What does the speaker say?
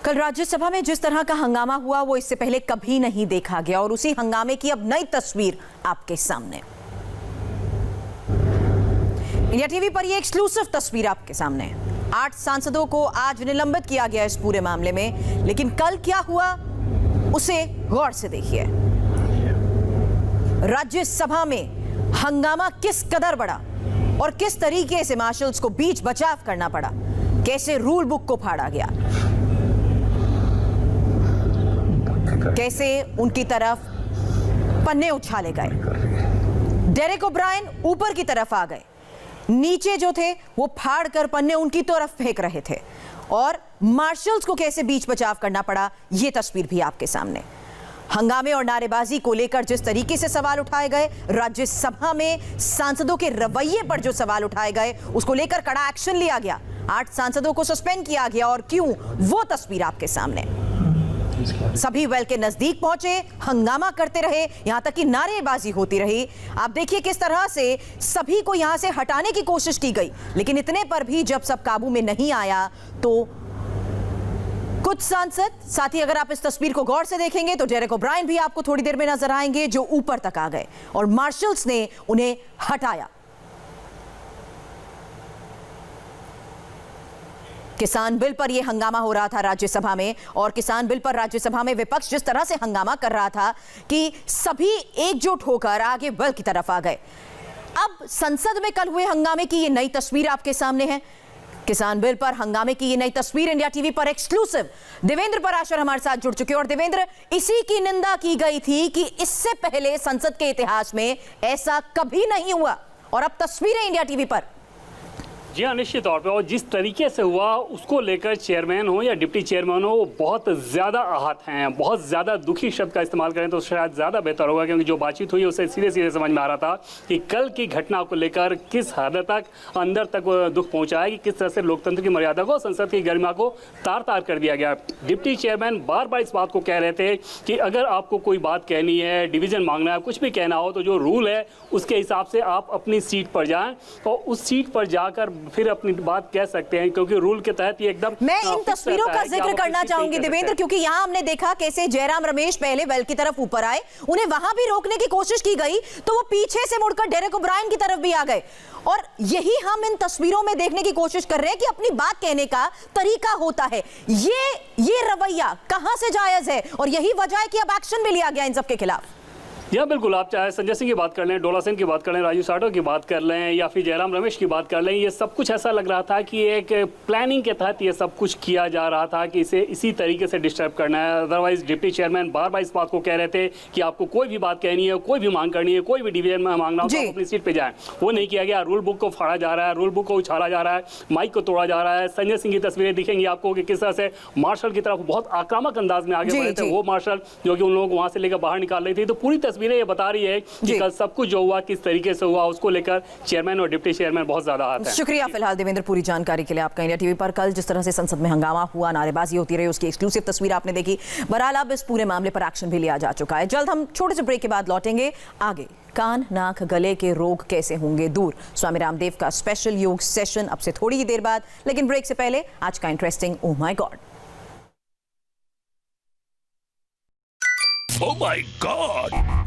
कल राज्यसभा में जिस तरह का हंगामा हुआ वो इससे पहले कभी नहीं देखा गया और उसी हंगामे की अब नई तस्वीर आपके सामने। इंडिया टीवी पर ये एक्सक्लूसिव तस्वीर आपके सामने। 8 सांसदों को आज निलंबित किया गया इस पूरे मामले में, लेकिन कल क्या हुआ उसे गौर से देखिए। राज्यसभा में हंगामा किस कदर बढ़ा और किस तरीके से मार्शल्स को बीच बचाव करना पड़ा, कैसे रूल बुक को फाड़ा गया, कैसे उनकी तरफ पन्ने उछाले गए। डेरेक ओब्रायन ऊपर की तरफ आ गए, नीचे जो थे वो फाड़ कर पन्ने उनकी तरफ फेंक रहे थे और मार्शल्स को कैसे बीच बचाव करना पड़ा, ये तस्वीर भी आपके सामने। हंगामे और नारेबाजी को लेकर जिस तरीके से सवाल उठाए गए, राज्यसभा में सांसदों के रवैये पर जो सवाल उठाए गए उसको लेकर कड़ा एक्शन लिया गया। 8 सांसदों को सस्पेंड किया गया और क्यों, वो तस्वीर आपके सामने। सभी वेल के नजदीक पहुंचे, हंगामा करते रहे, यहां तक कि नारेबाजी होती रही। आप देखिए किस तरह से सभी को यहां से हटाने की कोशिश की गई, लेकिन इतने पर भी जब सब काबू में नहीं आया तो कुछ सांसद, साथ ही अगर आप इस तस्वीर को गौर से देखेंगे तो डेरेक ओब्रायन भी आपको थोड़ी देर में नजर आएंगे, जो ऊपर तक आ गए और मार्शल्स ने उन्हें हटाया। किसान बिल पर यह हंगामा हो रहा था राज्यसभा में, और किसान बिल पर राज्यसभा में विपक्ष जिस तरह से हंगामा कर रहा था कि सभी एकजुट होकर आगे बल की तरफ आ गए। अब संसद में कल हुए हंगामे की ये नई तस्वीर आपके सामने है। किसान बिल पर हंगामे की ये नई तस्वीर इंडिया टीवी पर एक्सक्लूसिव देवेंद्र पराशर हमारे साथ जुड़ चुके हैं। और देवेंद्र, इसी की निंदा की गई थी कि इससे पहले संसद के इतिहास में ऐसा कभी नहीं हुआ, और अब तस्वीरें इंडिया टीवी पर। जी हाँ, निश्चित तौर पे, और जिस तरीके से हुआ उसको लेकर चेयरमैन हो या डिप्टी चेयरमैन हो, वो बहुत ज़्यादा आहत हैं, बहुत ज़्यादा दुखी शब्द का इस्तेमाल करें तो शायद ज़्यादा बेहतर होगा, क्योंकि जो बातचीत हुई उससे सीधे सीधे समझ में आ रहा था कि कल की घटना को लेकर किस हद तक अंदर तक दुख पहुँचा है, कि किस तरह से लोकतंत्र की मर्यादा को, संसद की गरिमा को तार तार कर दिया गया। डिप्टी चेयरमैन बार बार इस बात को कह रहे थे कि अगर आपको कोई बात कहनी है, डिवीज़न मांगना है, कुछ भी कहना हो, तो जो रूल है उसके हिसाब से आप अपनी सीट पर जाएँ और उस सीट पर जाकर फिर अपनी बात कह सकते हैं, क्योंकि रूल के तहत ये एकदम। मैं इन तस्वीरों का जिक्र करना चाहूंगी देवेंद्र, क्योंकि यहां हमने देखा कैसे जयराम रमेश पहले वेल की तरफ ऊपर आए, उन्हें वहां भी रोकने की कोशिश की गई तो वो पीछे से मुड़कर डेरेक ओब्रायन की तरफ भी आ गए। और यही हम इन तस्वीरों में देखने की कोशिश कर रहे हैं कि अपनी बात कहने का तरीका होता है। ये रवैया कहां से जायज है, और यही वजह है कि अब एक्शन भी लिया गया इन सबके खिलाफ। या बिल्कुल, आप चाहे संजय सिंह की बात कर लें, डोला सिंह की बात कर लें, राजू साठो की बात कर लें, या फिर जयराम रमेश की बात कर लें, ये सब कुछ ऐसा लग रहा था कि एक प्लानिंग के तहत ये सब कुछ किया जा रहा था कि इसे इसी तरीके से डिस्टर्ब करना है। अदरवाइज डिप्टी चेयरमैन बार बार इस बात को कह रहे थे कि आपको कोई भी बात कहनी है, कोई भी मांग करनी है, कोई भी डिवीजन में मांगना हो तो आप अपनी सीट पर जाएँ। वो नहीं किया गया, रूल बुक को फाड़ा जा रहा है, रूल बुक को उछाला जा रहा है, माइक को तोड़ा जा रहा है। संजय सिंह की तस्वीरें दिखेंगी आपको कि किस तरह से मार्शल की तरफ बहुत आक्रामक अंदाज में आगे बढ़े थे वो मार्शल, जो कि उन लोगों को वहां से लेकर बाहर निकाल रही थी। तो पूरी तस्वीरें ये बता रही है कि कल सब कुछ जो हुआ किस तरीके से हुआ, उसको लेकर चेयरमैन और डिप्टी चेयरमैन बहुत ज्यादा आहत हैं। शुक्रिया फिलहाल देवेंद्र पूरी जानकारी के लिए आपका। इंडिया टीवी पर कल जिस तरह से संसद में हंगामा हुआ, नारेबाजी होती रही, उसकी एक्सक्लूसिव तस्वीर आपने देखी। बहरहाल अब इस पूरे मामले पर एक्शन भी लिया जा चुका है। जल्द हम छोटे से ब्रेक के बाद लौटेंगे। आगे कान, नाक, गले के रोग कैसे होंगे दूर, स्वामी रामदेव का स्पेशल योग सेशन अब से थोड़ी ही देर बाद। लेकिन ब्रेक से पहले आज का interesting oh my God. Oh my God!